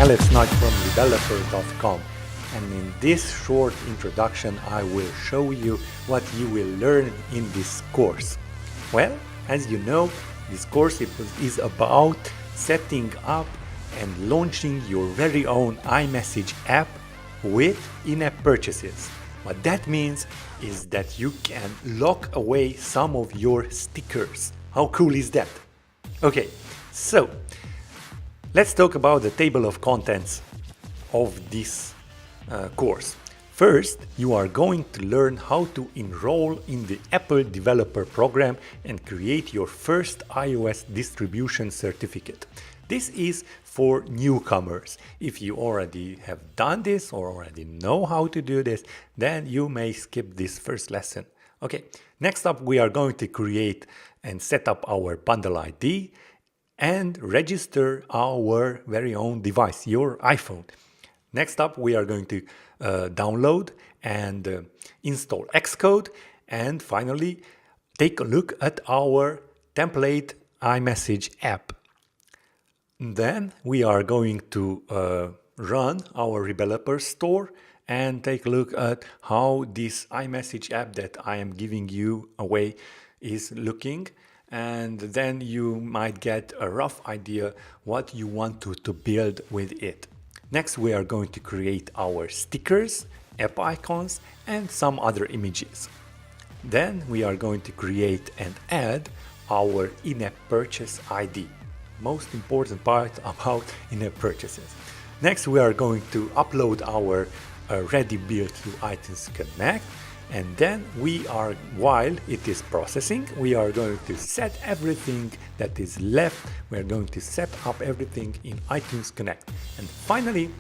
Alex Knight from Rebeloper.com, and in this short introduction I will show you what you will learn in this course. Well, as you know, this course is about setting up and launching your very own iMessage app with in-app purchases. What that means is that you can lock away some of your stickers. How cool is that? Okay, so let's talk about the table of contents of this course. First, you are going to learn how to enroll in the Apple Developer Program and create your first iOS distribution certificate. This is for newcomers. If you already have done this or already know how to do this, then you may skip this first lesson. Okay, next up we are going to create and set up our bundle ID and register our very own device, your iPhone. Next up, we are going to download and install Xcode, and finally, take a look at our template iMessage app. Then we are going to run our Rebeloper store and take a look at how this iMessage app that I am giving you away is looking. And then you might get a rough idea what you want to build with it. Next, we are going to create our stickers, app icons, and some other images. Then we are going to create and add our in-app purchase ID. Most important part about in-app purchases. Next, we are going to upload our ready build to iTunes Connect. And then while it is processing, we are going to set everything that is left. We are going to set up everything in iTunes Connect. And finally,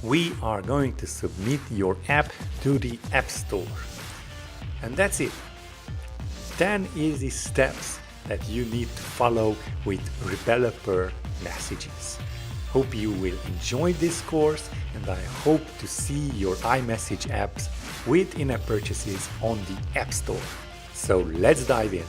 we are going to submit your app to the App Store. And that's it. 10 easy steps that you need to follow with Rebeloper messages. Hope you will enjoy this course, and I hope to see your iMessage apps with in-app purchases on the App Store. So let's dive in.